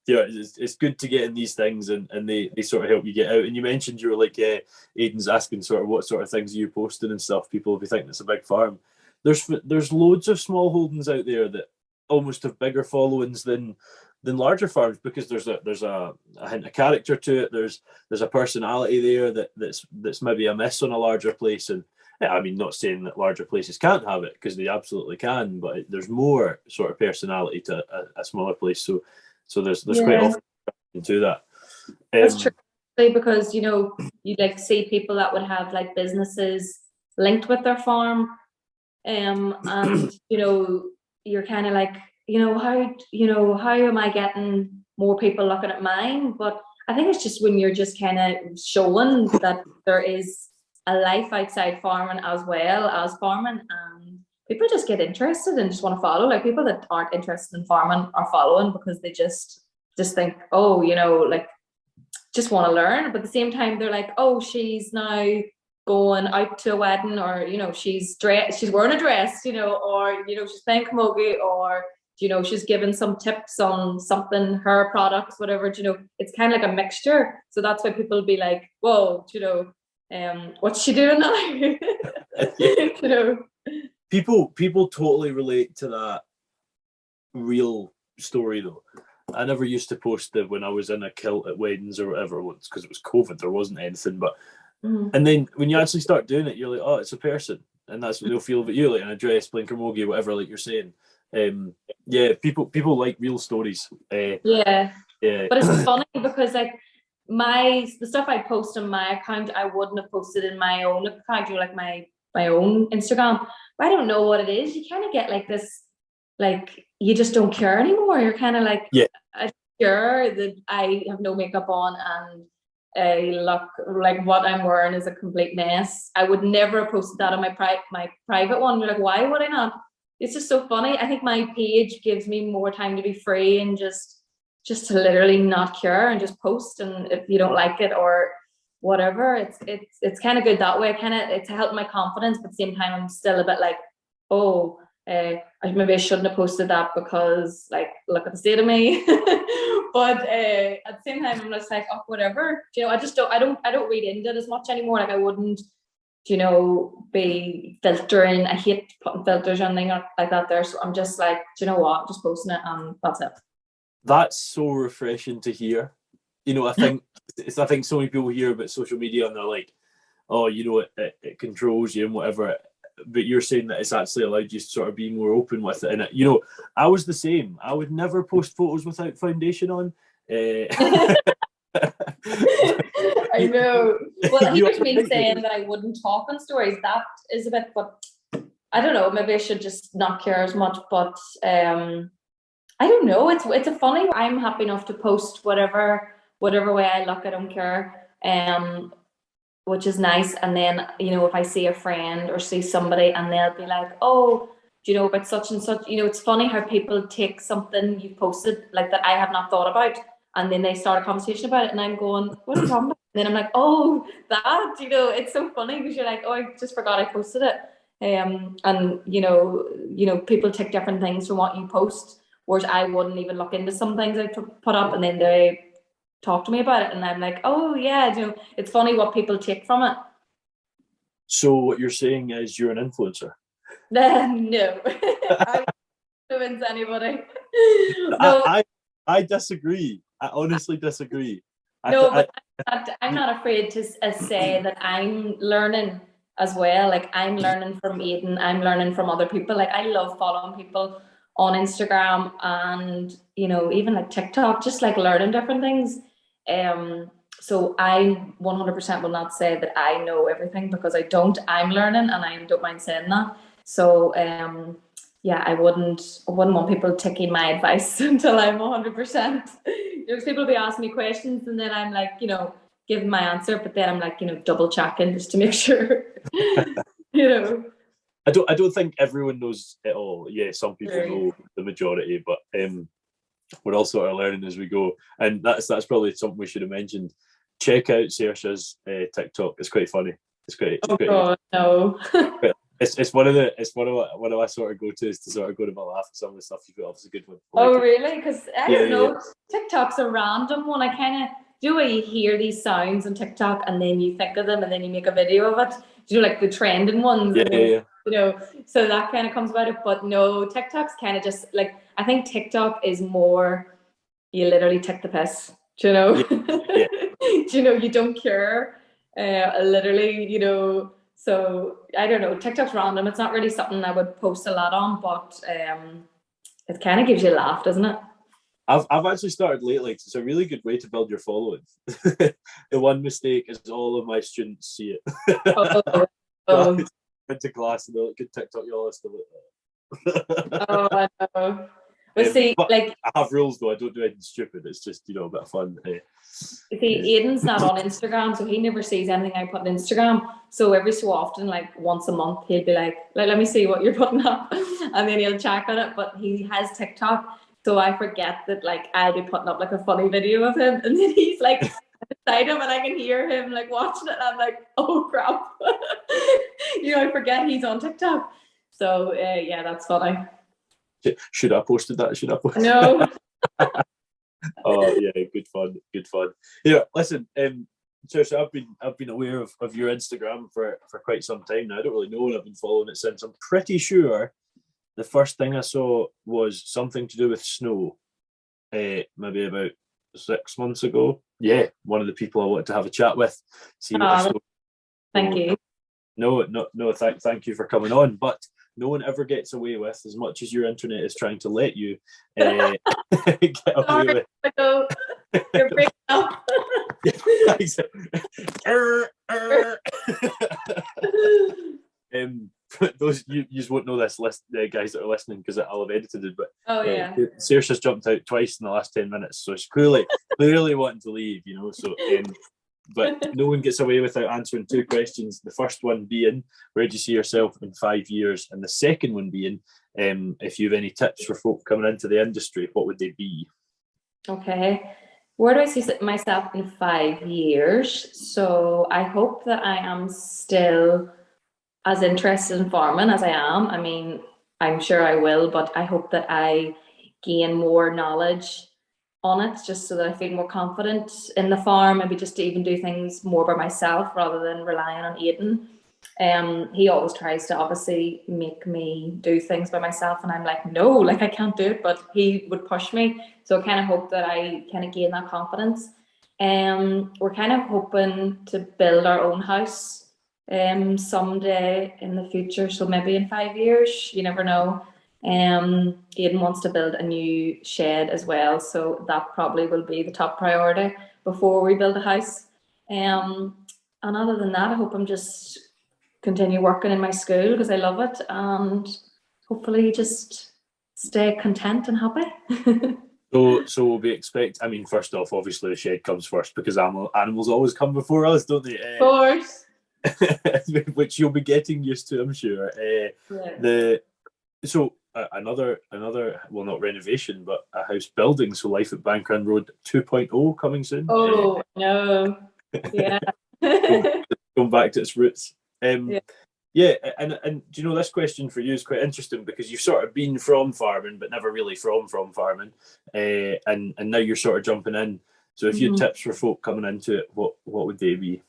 yeah, it's good to get in these things, and they sort of help you get out. And you mentioned you were like, Aidan's asking sort of what sort of things are you posting and stuff. People will be thinking it's a big farm. There's loads of small holdings out there that almost have bigger followings than larger farms, because there's a hint of character to it. There's a personality there that's maybe a miss on a larger place. And yeah, I mean, not saying that larger places can't have it, because they absolutely can, but there's more sort of personality to a smaller place. So there's quite often to that. That's true, because you like see people that would have like businesses linked with their farm, and you're kind of like, how am I getting more people looking at mine? But I think it's just when you're just kind of showing that there is a life outside farming as well as farming, and people just get interested and just want to follow. Like, people that aren't interested in farming are following because they just think, oh, like, just want to learn. But at the same time, they're like, oh, she's now going out to a wedding, or she's wearing a dress, or she's playing camogie, or she's giving some tips on something, her products, whatever. It's kind of like a mixture. So that's why people be like, whoa, what's she doing now? People totally relate to that real story though. I never used to post it when I was in a kilt at weddings or whatever, once, because it was COVID, there wasn't anything. But and then when you actually start doing it, you're like, oh, it's a person, and that's what they'll feel about you, like in a dress, playing camogie, whatever, like you're saying. Yeah, people like real stories. Yeah. But it's funny because like the stuff I post on my account, I wouldn't have posted in my own account, like my own Instagram. But I don't know what it is. You kind of get like this, like, you just don't care anymore. You're kind of like, I'm sure that I have no makeup on and I look like what I'm wearing is a complete mess. I would never have posted that on my private one. You're like, why would I not? It's just so funny. I think my page gives me more time to be free and just to literally not care and just post. And if you don't like it or whatever, it's kind of good that way. It's helped my confidence, but at the same time, I'm still a bit like, oh, maybe I shouldn't have posted that because, like, look at the state of me. But at the same time, I'm just like, oh, whatever. I don't read into it as much anymore. Like, I wouldn't, be filtering. I hate putting filters or anything like that there. So I'm just like, do you know what? I'm just posting it and that's it. That's so refreshing to hear. I think so many people hear about social media and they're like, oh, it controls you and whatever. But you're saying that it's actually allowed you to sort of be more open with it. And I was the same. I would never post photos without foundation on. I know. Well, here's me saying that I wouldn't talk on stories. That is a bit, but I don't know. Maybe I should just not care as much. But I don't know. It's a funny. I'm happy enough to post whatever way I look. I don't care. Which is nice. And then, if I see a friend or see somebody and they'll be like, oh, do you know about such and such? It's funny how people take something you've posted like that I have not thought about, and then they start a conversation about it and I'm going, what are you talking about? And then I'm like, oh, that, it's so funny because you're like, oh, I just forgot I posted it. And people take different things from what you post, whereas I wouldn't even look into some things I put up, and then they talk to me about it and I'm like, oh yeah, it's funny what people take from it. So what you're saying is you're an influencer? No. I don't influence anybody. No. I disagree. I honestly disagree. But I'm not afraid to say that I'm learning as well. Like, I'm learning from Aidan, I'm learning from other people. Like, I love following people on Instagram and even like TikTok, just like learning different things. So I 100% will not say that I know everything, because I don't. I'm learning and I don't mind saying that. So yeah, I wouldn't want people taking my advice until I'm 100%. There's people be asking me questions and then I'm like, giving my answer, but then I'm like, double checking just to make sure. I don't think everyone knows it all. Yeah, some people know the majority, but we're all sort of learning as we go. And that's probably something we should have mentioned. check out Saoirse's TikTok. It's quite funny. It's great. Oh God, no. It's one of my sort of go-tos to sort of go to my laugh at some of the stuff you've got. It's a good one. Oh really? Because I don't know. TikTok's a random one. I kind of do where you hear these sounds on TikTok and then you think of them and then you make a video of it. Do you know, like the trending ones? Yeah. You know, so that kind of comes about it. But no, TikTok's kind of just like, I think TikTok is more, you literally take the piss. Do you know? Yeah. Do you know, you don't care. Literally, you know. So I don't know. TikTok's random. It's not really something I would post a lot on, but it kind of gives you a laugh, doesn't it? I've actually started lately. It's a really good way to build your following. The one mistake is all of my students see it. Oh. Into class and they're like, good TikTok, you all listen to it. Oh, I know. But see, like, I have rules though. I don't do anything stupid. It's just, you know, a bit of fun. See, Aiden's not on Instagram, so he never sees anything I put on Instagram. So every so often, like once a month, he'll be like, let me see what you're putting up, and then he'll check on it. But he has TikTok, so I forget that like I'll be putting up like a funny video of him, and then he's like beside him, and I can hear him like watching it. And I'm like, oh crap, you know, I forget he's on TikTok. So yeah, that's funny. Should I posted that? Should I posted No. Oh yeah, good fun. Yeah, listen, Saoirse, I've been aware of your Instagram for quite some time now. I don't really know, and I've been following it since. I'm pretty sure the first thing I saw was something to do with snow, maybe about 6 months ago. Yeah, one of the people I wanted to have a chat with. See what I saw. Thank you. No, thank you for coming on. But no one ever gets away with, as much as your internet is trying to let you get away with. You're breaking up. Those you just won't know this list, guys that are listening, because I'll have edited it. But Saoirse's jumped out twice in the last 10 minutes, so she's clearly wanting to leave, you know. So, but no one gets away without answering two questions. The first one being, where do you see yourself in 5 years? And the second one being, if you have any tips for folk coming into the industry, what would they be? Okay. Where do I see myself in 5 years? So I hope that I am still as interested in farming as I am. I mean, I'm sure I will, but I hope that I gain more knowledge on it, just so that I feel more confident in the farm, maybe just to even do things more by myself rather than relying on Aidan. He always tries to obviously make me do things by myself, and I'm like, no, like I can't do it, but he would push me. So I kind of hope that I kind of gain that confidence. We're kind of hoping to build our own house someday in the future, so maybe in 5 years, you never know. Aidan wants to build a new shed as well, so that probably will be the top priority before we build a house. And other than that, I hope I'm just continue working in my school because I love it, and hopefully just stay content and happy. So we expect, I mean, first off, obviously the shed comes first, because animals always come before us, don't they? Of course. Which you'll be getting used to, I'm sure. Another, well, not renovation, but a house building. So life at Bancran Road 2.0 coming soon. Oh no, yeah. Going back to its roots. Yeah, and do you know, this question for you is quite interesting, because you've sort of been from farming, but never really from farming, and now you're sort of jumping in. So if you had tips for folk coming into it, what would they be?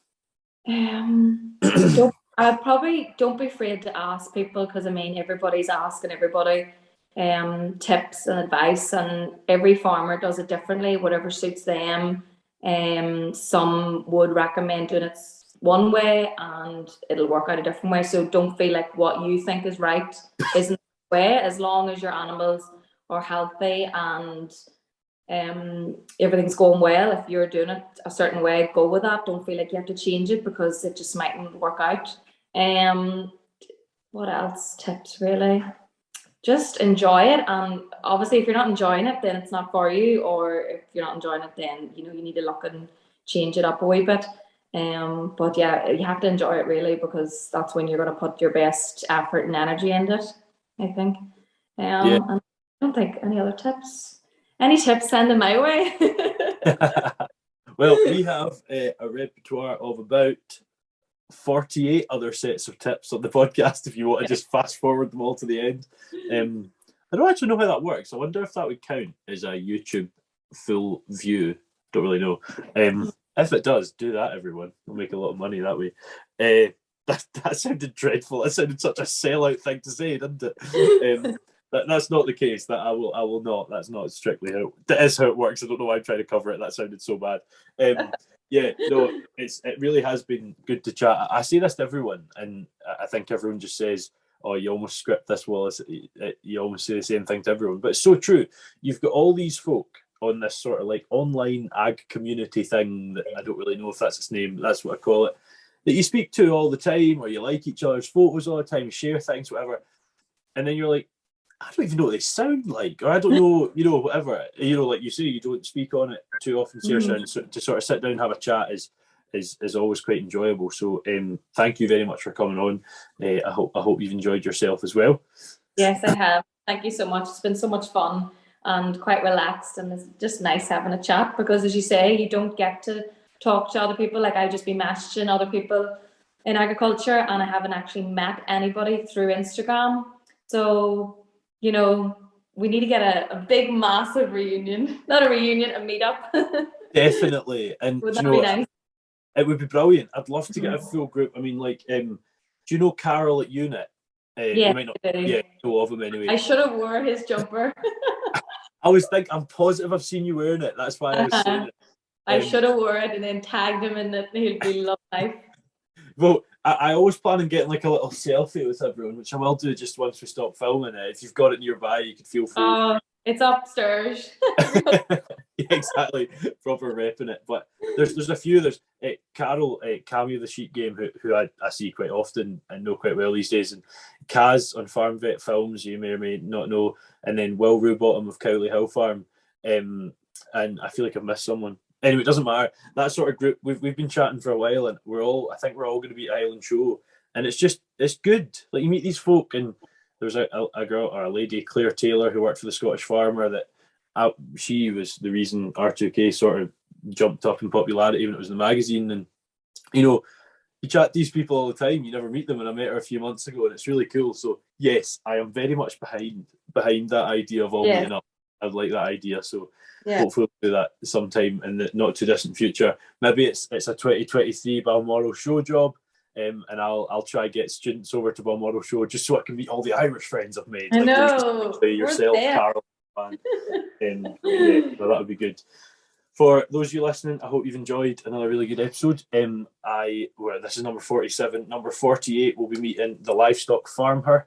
I probably don't be afraid to ask people, because I mean everybody's asking everybody tips and advice, and every farmer does it differently, whatever suits them. Some would recommend doing it one way and it'll work out a different way, so don't feel like what you think is right isn't the way, as long as your animals are healthy and everything's going well. If you're doing it a certain way, go with that. Don't feel like you have to change it because it just mightn't work out. What else? Tips, really? Just enjoy it, and obviously if you're not enjoying it, then it's not for you, or if you're not enjoying it, then you know you need to look and change it up a wee bit. But yeah, you have to enjoy it really, because that's when you're going to put your best effort and energy into it, I think. And I don't think any other tips. Any tips, send them my way. Well, we have a repertoire of about 48 other sets of tips on the podcast if you want to just fast forward them all to the end. I don't actually know how that works. I wonder if that would count as a YouTube full view. Don't really know. If it does, do that, everyone. We'll make a lot of money that way. That sounded dreadful. That sounded such a sellout thing to say, didn't it? That's not the case. That I will not. That's not strictly how. That is how it works. I don't know why I'm trying to cover it. That sounded so bad. Yeah, no, it really has been good to chat. I say this to everyone, and I think everyone just says, "Oh, you almost script this, Wallace." You almost say the same thing to everyone, but it's so true. You've got all these folk on this sort of like online ag community thing that I don't really know if that's its name. But that's what I call it. That you speak to all the time, or you like each other's photos all the time, share things, whatever, and then you're like, I don't even know what they sound like, or I don't know, whatever. Like you say, you don't speak on it too often, Saiorse, and so, to sort of sit down and have a chat is always quite enjoyable. So thank you very much for coming on. I hope you've enjoyed yourself as well. Yes, I have. Thank you so much. It's been so much fun and quite relaxed, and it's just nice having a chat because, as you say, you don't get to talk to other people. Like, I've just been messaging other people in agriculture, and I haven't actually met anybody through Instagram. So, we need to get a big, massive reunion. Not a reunion, a meetup. Definitely. And would that be nice? It would be brilliant. I'd love to get a full group. I mean, like, do you know Carol at Unit? Yeah, know of him anyway. I should have wore his jumper. I'm positive I've seen you wearing it. That's why I was saying it. I should have wore it and then tagged him in it. He'll be love life. Well, I always plan on getting like a little selfie with everyone, which I will do just once we stop filming it. If you've got it nearby, you could feel free. It's upstairs. Yeah, exactly. Proper repping it. But there's a few. There's Carol, Cameo the Sheep Game, who I see quite often and know quite well these days, and Kaz on Farm Vet Films, you may or may not know, and then Will Rubottom of Cowley Hill Farm. And I feel like I've missed someone. Anyway, it doesn't matter. That sort of group, we've been chatting for a while, and I think we're all going to be at Island Show, and it's good. Like, you meet these folk, and there's a girl or a lady, Claire Taylor, who worked for the Scottish Farmer. That she was the reason R2Kast sort of jumped up in popularity when it was in the magazine. And you chat to these people all the time. You never meet them, and I met her a few months ago, and it's really cool. So yes, I am very much behind that idea of all meeting up. I'd like that idea. So. Yeah. Hopefully we'll do that sometime in the not too distant future. Maybe it's a 2023 Balmoral Show job, and I'll try get students over to Balmoral Show just so I can meet all the Irish friends I've made. I know. Yourself, Carol, and that would be good. For those of you listening, I hope you've enjoyed another really good episode. This is number 47. Number 48, we'll be meeting the livestock farmer,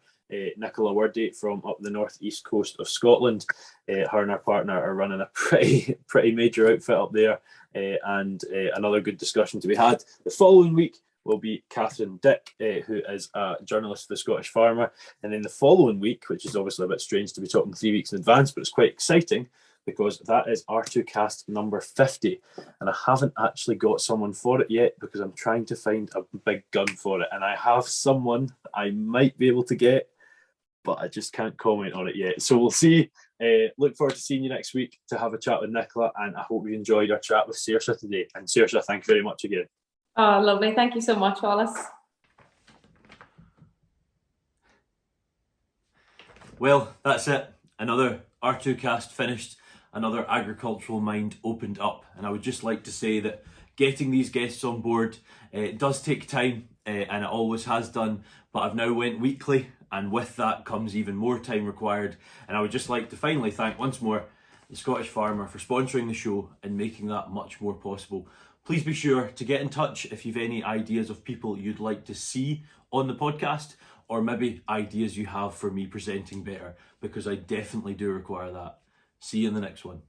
Nicola Wordy from up the northeast coast of Scotland. Her and her partner are running a pretty major outfit up there, and another good discussion to be had. The following week will be Catherine Dick, who is a journalist for the Scottish Farmer, and then the following week, which is obviously a bit strange to be talking 3 weeks in advance, but it's quite exciting because that is R2Kast number 50, and I haven't actually got someone for it yet because I'm trying to find a big gun for it, and I have someone I might be able to get, but I just can't comment on it yet. So we'll see. Look forward to seeing you next week to have a chat with Nicola, and I hope you enjoyed our chat with Saiorse today. And Saiorse, thank you very much again. Oh, lovely. Thank you so much, Wallace. Well, that's it. Another R2Kast finished. Another agricultural mind opened up. And I would just like to say that getting these guests on board does take time, and it always has done. But I've now went weekly, and with that comes even more time required. And I would just like to finally thank once more the Scottish Farmer for sponsoring the show and making that much more possible. Please be sure to get in touch if you've any ideas of people you'd like to see on the podcast, or maybe ideas you have for me presenting better, because I definitely do require that. See you in the next one.